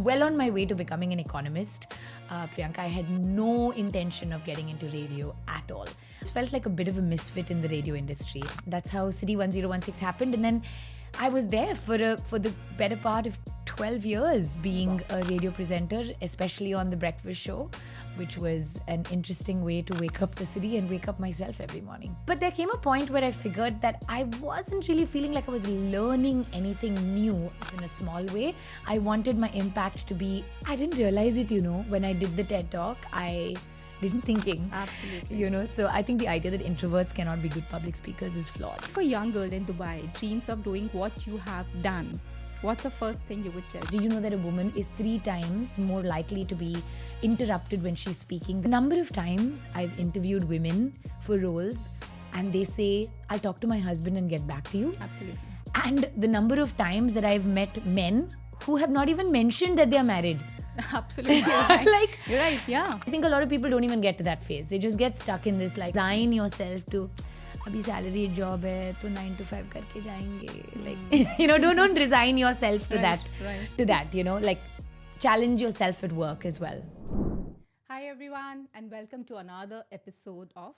Well on my way to becoming an economist, Priyanka, I had no intention of getting into radio at all. It felt like a bit of a misfit in the radio industry. That's how City 1016 happened. And then I was there for the better part of 12 years being a radio presenter, especially on the breakfast show, which was an interesting way to wake up the city and wake up myself every morning. But there came a point where I figured that I wasn't really feeling like I was learning anything new in a small way. I wanted my impact to be, I didn't realize it, when I did the TED Talk, I didn't thinking. Absolutely. So I think the idea that introverts cannot be good public speakers is flawed. For a young girl in Dubai, dreams of doing what you have done, what's the first thing you would tell? Did you know that a woman is 3 times more likely to be interrupted when she's speaking? The number of times I've interviewed women for roles and they say, I'll talk to my husband and get back to you. Absolutely. And the number of times that I've met men who have not even mentioned that they're married. Absolutely. Right. You're right, yeah. I think a lot of people don't even get to that phase. They just get stuck in this, like, resign yourself to, abhi salaried job hai, to 9 to 5 karke jayenge. Like, don't resign yourself to Right. To that, like, challenge yourself at work as well. Hi everyone and welcome to another episode of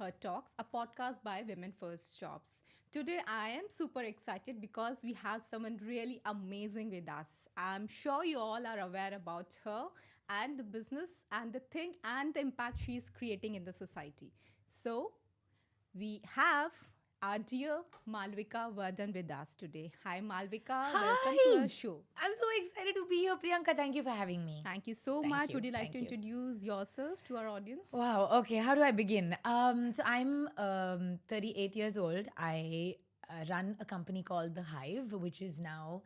HerTalks, a podcast by Women First Jobs. Today I am super excited because we have someone really amazing with us. I'm sure you all are aware about her and the business and the thing and the impact she is creating in the society. So we have our dear Malavika Varadan with us today. Hi Malavika, welcome to our show. I'm so excited to be here, Priyanka. Thank you for having me. Thank you so Thank much. you, Would you like thank to you. introduce yourself to our audience? Wow. Okay. How do I begin? So I'm 38 years old. I run a company called the Hive, which is now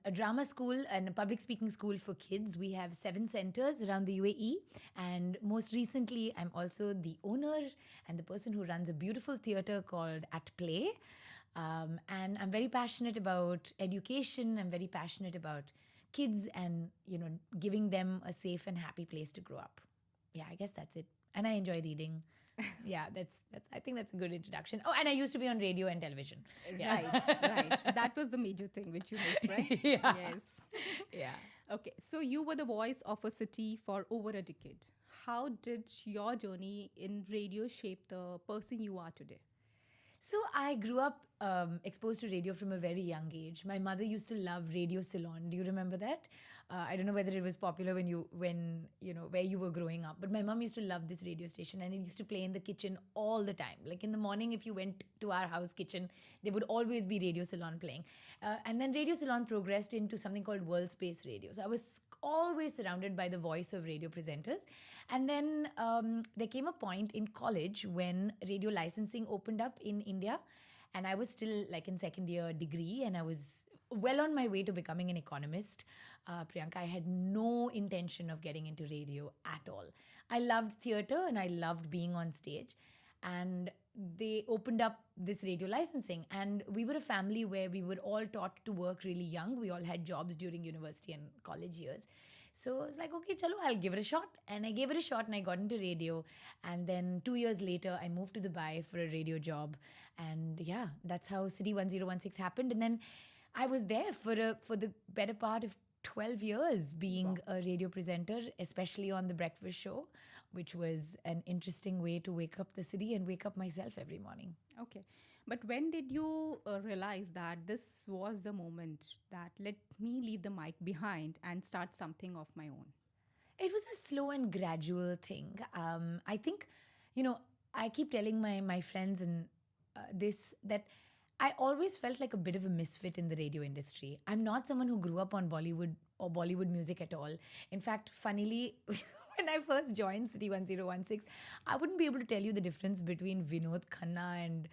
a drama school and a public speaking school for kids. We have 7 centers around the UAE. And most recently, I'm also the owner and the person who runs a beautiful theater called At Play. And I'm very passionate about education. I'm very passionate about kids and, giving them a safe and happy place to grow up. Yeah, I guess that's it. And I enjoy reading. Yeah, that's. I think that's a good introduction. Oh, and I used to be on radio and television. Yeah. Right. That was the major thing which you missed, right? Yeah. Yes. Yeah. Okay, so you were the voice of a city for over a decade. How did your journey in radio shape the person you are today? So I grew up exposed to radio from a very young age. My mother used to love Radio Ceylon. Do you remember that? I don't know whether it was popular when where you were growing up, but my mom used to love this radio station and it used to play in the kitchen all the time. Like in the morning, if you went to our house kitchen, there would always be Radio Ceylon playing. And then Radio Ceylon progressed into something called World Space Radio. So I was always surrounded by the voice of radio presenters. And then there came a point in college when radio licensing opened up in India. And I was still like in second year degree and I was well on my way to becoming an economist. Priyanka, I had no intention of getting into radio at all. I loved theater and I loved being on stage. And they opened up this radio licensing. And we were a family where we were all taught to work really young. We all had jobs during university and college years. So I was like, okay, chalo, I'll give it a shot. And I gave it a shot and I got into radio. And then 2 years later, I moved to Dubai for a radio job. And yeah, that's how City 1016 happened. And then I was there for the better part of 12 years being a radio presenter, especially on the breakfast show, which was an interesting way to wake up the city and wake up myself every morning. Okay. But when did you realize that this was the moment that let me leave the mic behind and start something of my own? It was a slow and gradual thing. I think, I keep telling my friends and that I always felt like a bit of a misfit in the radio industry. I'm not someone who grew up on Bollywood or Bollywood music at all. In fact, funnily, when I first joined City 1016, I wouldn't be able to tell you the difference between Vinod Khanna and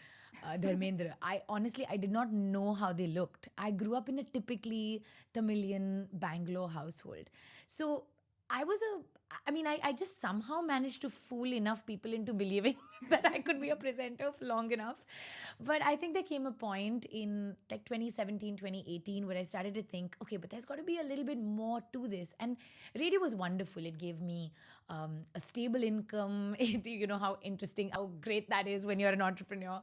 Dharmendra. I did not know how they looked. I grew up in a typically Tamilian Bangalore household. So I just somehow managed to fool enough people into believing that I could be a presenter for long enough. But I think there came a point in like 2017, 2018 where I started to think, okay, but there's got to be a little bit more to this. And radio was wonderful. It gave me a stable income. You know how interesting, how great that is when you're an entrepreneur.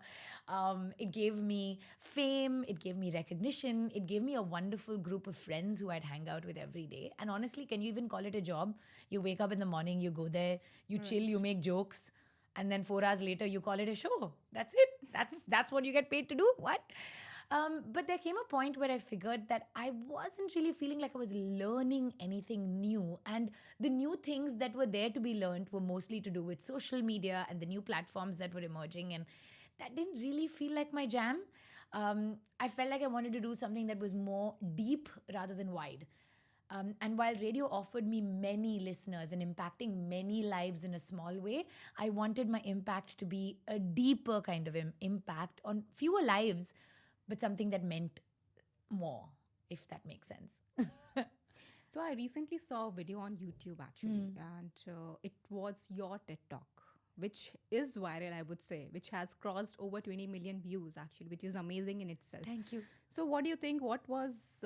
It gave me fame. It gave me recognition. It gave me a wonderful group of friends who I'd hang out with every day. And honestly, can you even call it a job? You wake up in the morning, you go there, you chill, you make jokes, and then 4 hours later you call it a show. That's it. That's what you get paid to do. What? But there came a point where I figured that I wasn't really feeling like I was learning anything new, and the new things that were there to be learned were mostly to do with social media and the new platforms that were emerging, and that didn't really feel like my jam. I felt like I wanted to do something that was more deep rather than wide. And while radio offered me many listeners and impacting many lives in a small way, I wanted my impact to be a deeper kind of impact on fewer lives, but something that meant more, if that makes sense. So I recently saw a video on YouTube actually, and it was your TED Talk, which is viral, I would say, which has crossed over 20 million views actually, which is amazing in itself. Thank you. So what do you think? What was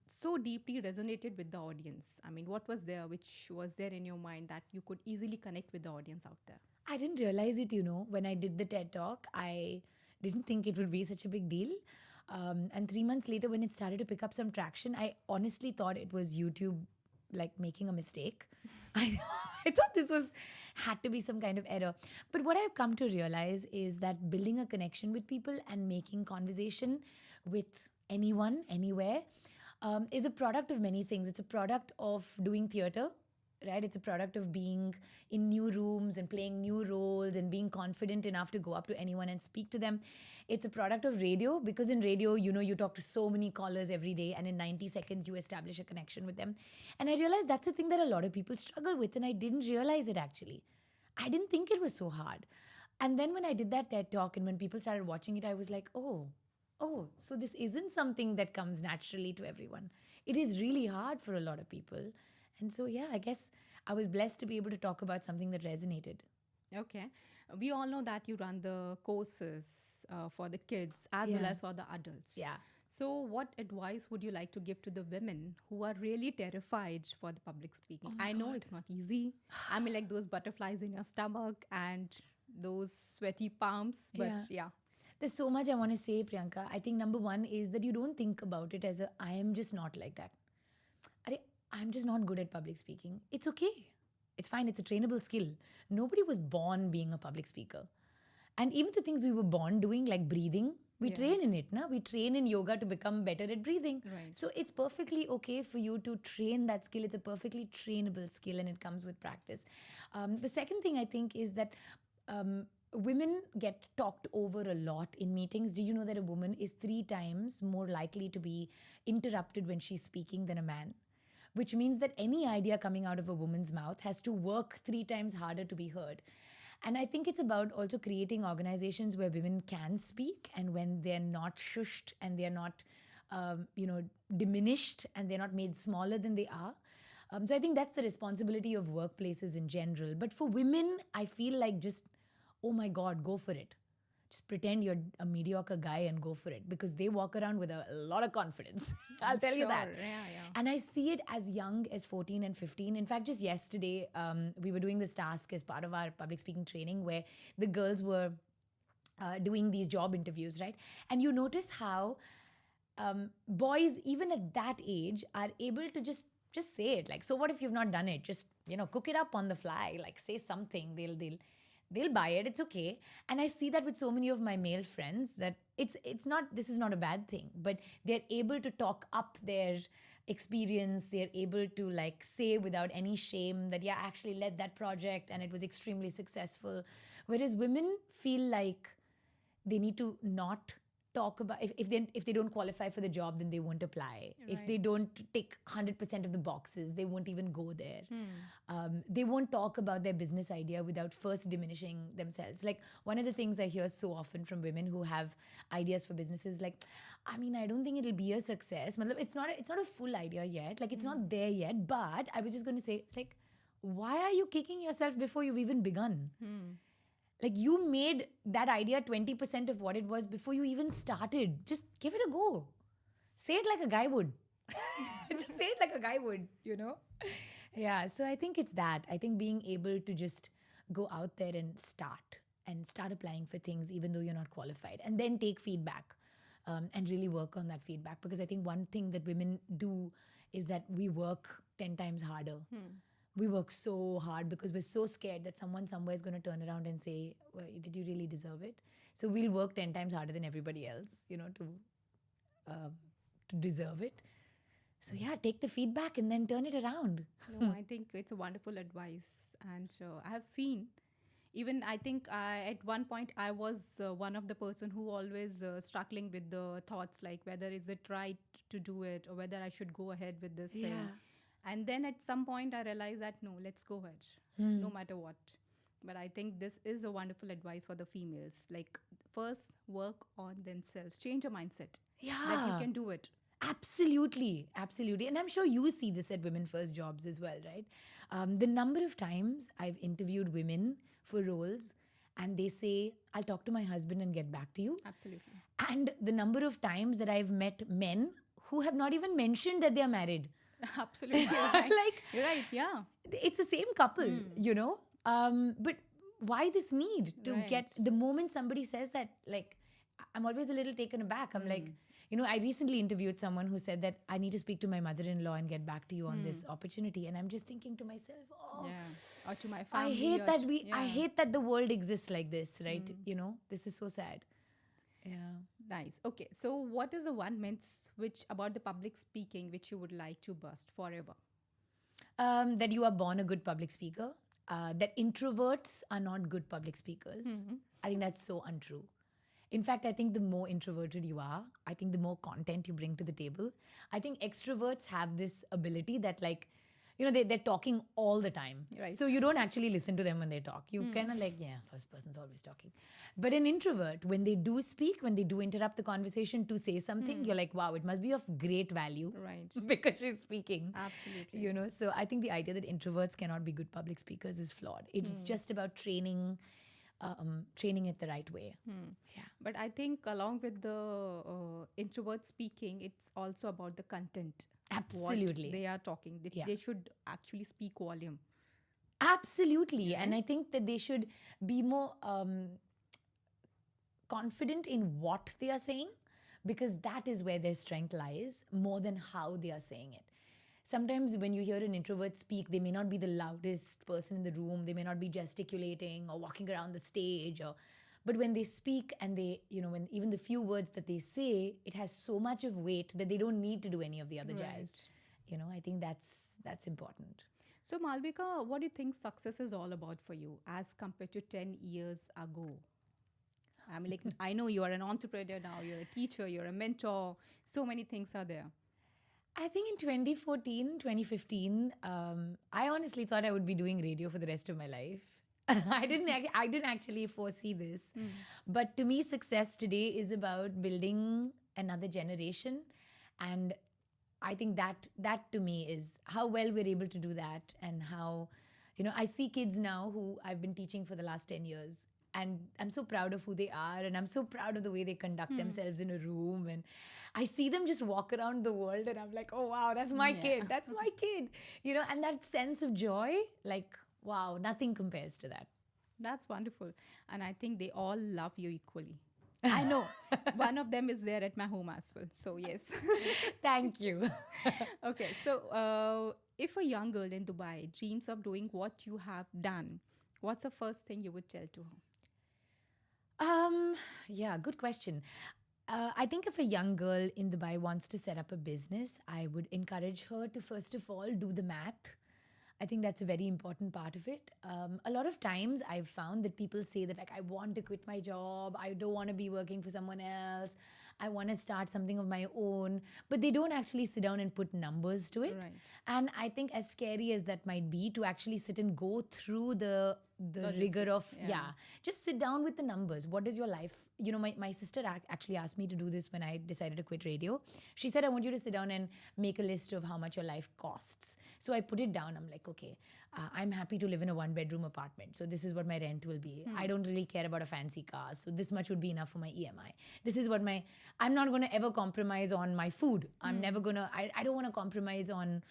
so deeply resonated with the audience? I mean, what was there which was there in your mind that you could easily connect with the audience out there? I didn't realize it, when I did the TED Talk. I didn't think it would be such a big deal. And 3 months later, when it started to pick up some traction, I honestly thought it was YouTube like making a mistake. I thought this had to be some kind of error. But what I've come to realize is that building a connection with people and making conversation with anyone, anywhere, is a product of many things. It's a product of doing theater, right? It's a product of being in new rooms and playing new roles and being confident enough to go up to anyone and speak to them. It's a product of radio, because in radio, you talk to so many callers every day, and in 90 seconds, you establish a connection with them. And I realized that's a thing that a lot of people struggle with, and I didn't realize it actually. I didn't think it was so hard. And then when I did that TED Talk and when people started watching it, I was like, oh, so this isn't something that comes naturally to everyone. It is really hard for a lot of people. And so, yeah, I guess I was blessed to be able to talk about something that resonated. Okay. We all know that you run the courses for the kids as well Yeah. as for the adults. Yeah. So, what advice would you like to give to the women who are really terrified for the public speaking? I know it's not easy. I mean, like those butterflies in your stomach and those sweaty palms, but yeah. There's so much I want to say, Priyanka. I think number one is that you don't think about it as I am just not like that. I'm just not good at public speaking. It's okay. It's fine. It's a trainable skill. Nobody was born being a public speaker. And even the things we were born doing, like breathing, we train in it. We train in yoga to become better at breathing. Right. So it's perfectly okay for you to train that skill. It's a perfectly trainable skill, and it comes with practice. The second thing I think is that women get talked over a lot in meetings. Do you know that a woman is 3 times more likely to be interrupted when she's speaking than a man? Which means that any idea coming out of a woman's mouth has to work 3 times harder to be heard. And I think it's about also creating organizations where women can speak, and when they're not shushed and they're not, diminished, and they're not made smaller than they are. So I think that's the responsibility of workplaces in general. But for women, I feel like just, oh my God, go for it. Just pretend you're a mediocre guy and go for it, because they walk around with a lot of confidence. I'll tell you that. Yeah. And I see it as young as 14 and 15. In fact, just yesterday, we were doing this task as part of our public speaking training where the girls were doing these job interviews, right? And you notice how boys, even at that age, are able to just say it. Like, so what if you've not done it? Just, cook it up on the fly. Like, say something. They'll buy it. It's okay. And I see that with so many of my male friends, that this is not a bad thing, but they're able to talk up their experience. They're able to like say without any shame that, yeah, I actually led that project and it was extremely successful. Whereas women feel like they need to not talk about if they don't qualify for the job, then they won't apply. If they Right. don't tick 100% of the boxes, they won't even go there. They won't talk about their business idea without first diminishing themselves. Like, one of the things I hear so often from women who have ideas for businesses, like, I mean, I don't think it'll be a success. Matlab, it's not a full idea yet. Like, it's not there yet. But I was just going to say, it's like, why are you kicking yourself before you've even begun? Like, you made that idea 20% of what it was before you even started. Just give it a go. Say it like a guy would. Just say it like a guy would, you know? Yeah, so I think it's that. I think being able to just go out there and start applying for things even though you're not qualified, and then take feedback, and really work on that feedback. Because I think one thing that women do is that we work 10 times harder. We work so hard because we're so scared that someone somewhere is going to turn around and say, well, did you really deserve it? So we'll work 10 times harder than everybody else, to deserve it. So yeah, take the feedback and then turn it around. No, I think it's a wonderful advice. And I have seen, even I think at one point I was one of the person who always struggling with the thoughts like whether is it right to do it or whether I should go ahead with this thing. Yeah. And then at some point I realized that no, let's go ahead, no matter what. But I think this is a wonderful advice for the females. Like, first work on themselves, change your mindset that Yeah. you can do it. Absolutely, absolutely. And I'm sure you see this at Women First Jobs as well, right? The number of times I've interviewed women for roles and they say, I'll talk to my husband and get back to you. Absolutely. And the number of times that I've met men who have not even mentioned that they're married. Absolutely. You're right. Like, You're right. Yeah. it's the same couple, but why this need to Right. get, the moment somebody says that, like, I'm always a little taken aback. I'm like, I recently interviewed someone who said that I need to speak to my mother-in-law and get back to you on this opportunity. And I'm just thinking to myself, Yeah. Or to my I family. hate or that to- I yeah. hate that the world exists like this, right? This is so sad. Yeah. Nice. Okay. So, what is the one myth which about the public speaking which you would like to bust forever? That you are born a good public speaker, that introverts are not good public speakers. I think that's so untrue. In fact, I think the more introverted you are, I think the more content you bring to the table. I think extroverts have this ability that, like, they're talking all the time. Right. So you don't actually listen to them when they talk. You kind of like, yeah, so this person's always talking. But an introvert, when they do speak, when they do interrupt the conversation to say something, you're like, wow, it must be of great value. Right. Because she's speaking. Absolutely. So I think the idea that introverts cannot be good public speakers is flawed. It's just about training it the right way. Yeah. But I think along with the introvert speaking, it's also about the content. Absolutely. What they are talking. Yeah. They should actually speak volume. Absolutely. And I think that they should be more confident in what they are saying, because that is where their strength lies more than how they are saying it. Sometimes when you hear an introvert speak, they may not be the loudest person in the room. They may not be gesticulating or walking around the stage, but when they speak and they, when even the few words that they say, it has so much of weight that they don't need to do any of the other jazz. I think that's important. So, Malvika, what do you think success is all about for you as compared to 10 years ago? I mean, like, I know you are an entrepreneur now, you're a teacher, you're a mentor, so many things are there. I think in 2014, 2015, I honestly thought I would be doing radio for the rest of my life. I didn't actually foresee this. But to me, success today is about building another generation. And I think that to me is how well we're able to do that, and how, I see kids now who I've been teaching for the last 10 years. And I'm so proud of who they are, and I'm so proud of the way they conduct themselves in a room. And I see them just walk around the world, and I'm like, oh, wow, that's my kid. That's my kid. And that sense of joy, like, wow, nothing compares to that. That's wonderful. And I think they all love you equally. I know. One of them is there at my home as well. So, yes. Thank you. Okay. So, if a young girl in Dubai dreams of doing what you have done, what's the first thing you would tell to her? Yeah, good question. I think if a young girl in Dubai wants to set up a business, I would encourage her to, first of all, do the math. I think that's a very important part of it. A lot of times I've found that people say that, like, I want to quit my job, I don't want to be working for someone else, I want to start something of my own, but they don't actually sit down and put numbers to it. Right. And I think, as scary as that might be, to actually sit and go through the rigor of, Logistics, yeah. just sit down with the numbers. What is your life? My sister actually asked me to do this when I decided to quit radio. She said, I want you to sit down and make a list of how much your life costs. So I put it down. I'm like, okay, I'm happy to live in a 1-bedroom apartment, so this is what my rent will be. I don't really care about a fancy car, so this much would be enough for my EMI. This is what I'm not going to ever compromise on my food. I'm never going to, I don't want to compromise on,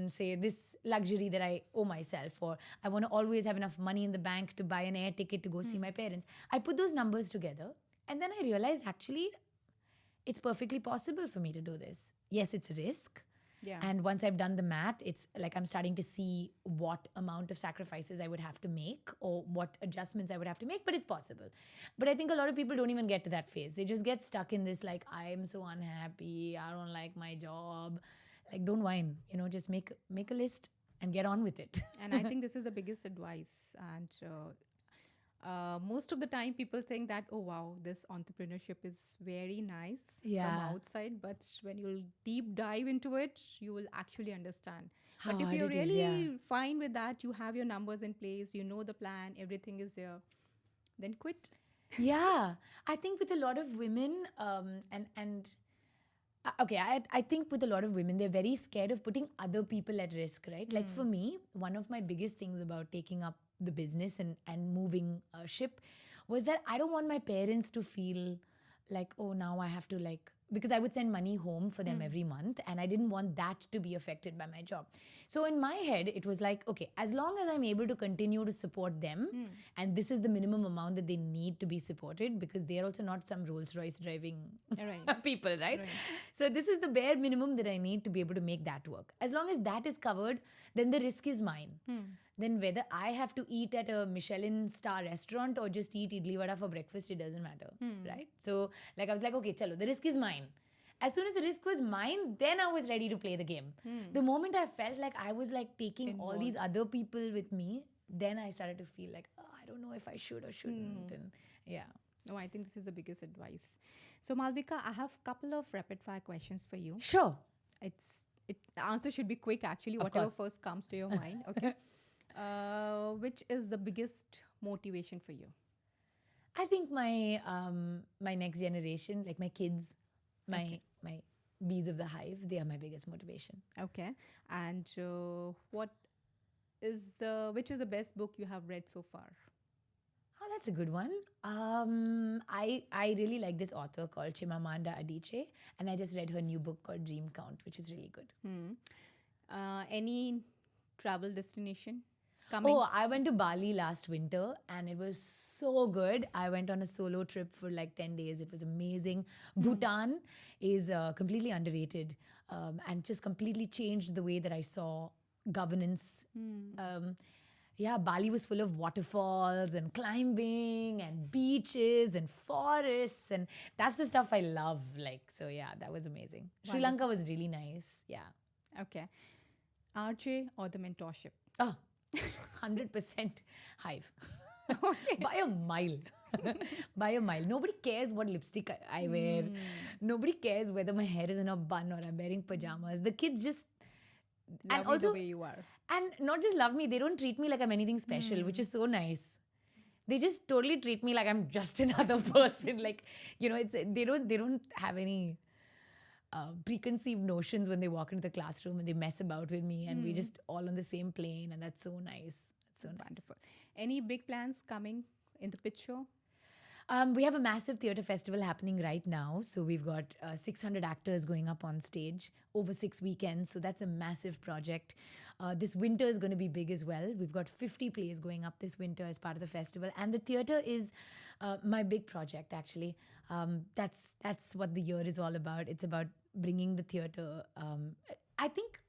say, this luxury that I owe myself, or I want to always have enough money in the bank to buy an air ticket to go see my parents. I put those numbers together, and then I realized, actually, it's perfectly possible for me to do this. Yes, it's a risk. Yeah. And once I've done the math, it's like I'm starting to see what amount of sacrifices I would have to make, or what adjustments I would have to make, but it's possible. But I think a lot of people don't even get to that phase. They just get stuck in this, like, I'm so unhappy, I don't like my job. Like, don't whine, just make a list and get on with it. And I think this is the biggest advice. And most of the time, people think that, oh wow, this entrepreneurship is very nice Yeah. from outside, but when you'll deep dive into it, you will actually understand. How But if hard you're it is, really yeah. fine with that, you have your numbers in place, you know the plan, everything is there, then quit. Yeah, I think with a lot of women, okay, I think with a lot of women, they're very scared of putting other people at risk, right? Like, for me, one of my biggest things about taking up the business and moving ship was that I don't want my parents to feel like, oh, now I have to, like, because I would send money home for them every month, and I didn't want that to be affected by my job. So in my head, it was like, okay, as long as I'm able to continue to support them, and this is the minimum amount that they need to be supported, because they are also not some Rolls Royce driving Right. people, right? Right. So this is the bare minimum that I need to be able to make that work. As long as that is covered, then the risk is mine. Then whether I have to eat at a Michelin star restaurant or just eat idli vada for breakfast, it doesn't matter, right? So, like, I was like, okay, chalo, the risk is mine. As soon as the risk was mine, then I was ready to play the game. The moment I felt like I was, like, taking all these other people with me, then I started to feel like, oh, I don't know if I should or shouldn't. And yeah. No, I think this is the biggest advice. So Malvika, I have a couple of rapid fire questions for you. Sure. The answer should be quick, actually, Of whatever course. first comes to your mind. Okay. Which is the biggest motivation for you? I think my next generation, like my kids, my bees of the hive, they are my biggest motivation. Okay. And which is the best book you have read so far? Oh, that's a good one. I really like this author called Chimamanda Adichie, and I just read her new book called Dream Count, which is really good. Any travel destination coming? Oh, I went to Bali last winter, and it was so good. I went on a solo trip for like 10 days. It was amazing. Bhutan is completely underrated, and just completely changed the way that I saw governance. Yeah, Bali was full of waterfalls and climbing and beaches and forests, and that's the stuff I love. Like, so yeah, that was amazing. Sri Lanka was really nice. Yeah. Okay. RJ or the mentorship? Oh, 100% Hive. By a mile. By a mile. Nobody cares what lipstick I wear. Nobody cares whether my hair is in a bun or I'm wearing pajamas. The kids just... Love and you also, the way you are. and not just love me, they don't treat me like I'm anything special, which is so nice. They just totally treat me like I'm just another person. Like, they don't have any preconceived notions when they walk into the classroom and they mess about with me, and we're just all on the same plane, and that's so nice. That's so nice. Wonderful. Any big plans coming in the picture? We have a massive theatre festival happening right now. So we've got 600 actors going up on stage over 6 weekends. So that's a massive project. This winter is going to be big as well. We've got 50 plays going up this winter as part of the festival. And the theatre is my big project, actually. That's what the year is all about. It's about bringing the theatre. I think,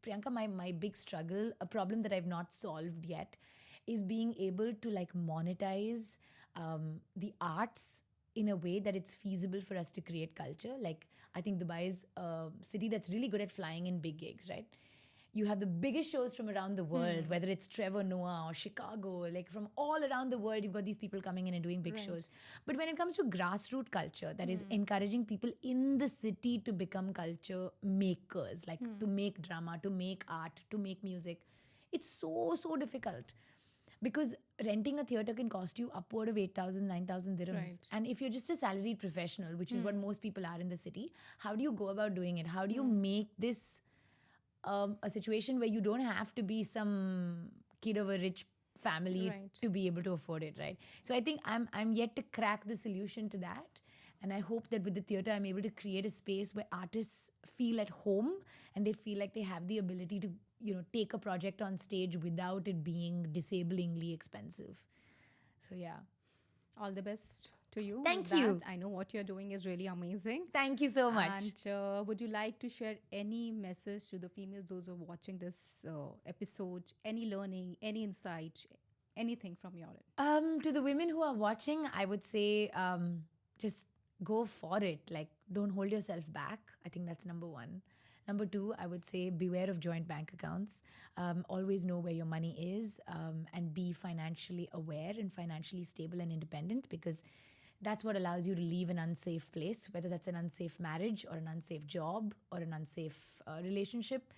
Priyanka, my big struggle, a problem that I've not solved yet, is being able to like monetize the arts in a way that it's feasible for us to create culture. Like, I think Dubai is a city that's really good at flying in big gigs, right? you have the biggest shows from around the world, whether it's Trevor Noah or Chicago, like from all around the world, you've got these people coming in and doing big shows. But when it comes to grassroots culture, that is encouraging people in the city to become culture makers, like to make drama, to make art, to make music, it's so difficult. Because renting a theatre can cost you upward of 8,000, 9,000 dirhams. Right. And if you're just a salaried professional, which is what most people are in the city, how do you go about doing it? How do you make this a situation where you don't have to be some kid of a rich family Right. to be able to afford it, right? So I think I'm yet to crack the solution to that. And I hope that with the theatre, I'm able to create a space where artists feel at home and they feel like they have the ability to, take a project on stage without it being disablingly expensive. So yeah. All the best to you. Thank with you. that. I know what you're doing is really amazing. Thank you so much. And would you like to share any message to the females, those who are watching this episode? Any learning, any insight, anything from your end? To the women who are watching, I would say just go for it. Like, don't hold yourself back. I think that's number one. Number two, I would say beware of joint bank accounts. Always know where your money is and be financially aware and financially stable and independent, because that's what allows you to leave an unsafe place, whether that's an unsafe marriage or an unsafe job or an unsafe relationship.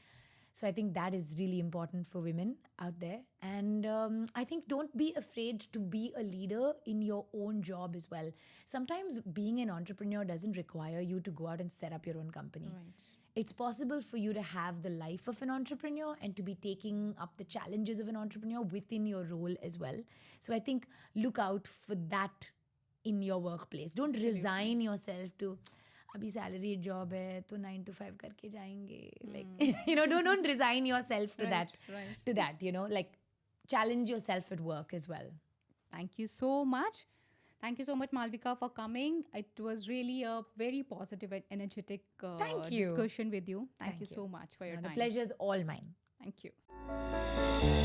So I think that is really important for women out there. And I think don't be afraid to be a leader in your own job as well. Sometimes being an entrepreneur doesn't require you to go out and set up your own company. Right. It's possible for you to have the life of an entrepreneur and to be taking up the challenges of an entrepreneur within your role as well. So I think look out for that in your workplace. Don't resign yourself to abhi salaried job hai to 9 to 5 karke jayenge. Like don't resign yourself to that. Like challenge yourself at work as well. Thank you so much. Thank you so much, Malavika, for coming. It was really a very positive and energetic Thank you. discussion with you. Thank you so much for your The time. pleasure is all mine. Thank you.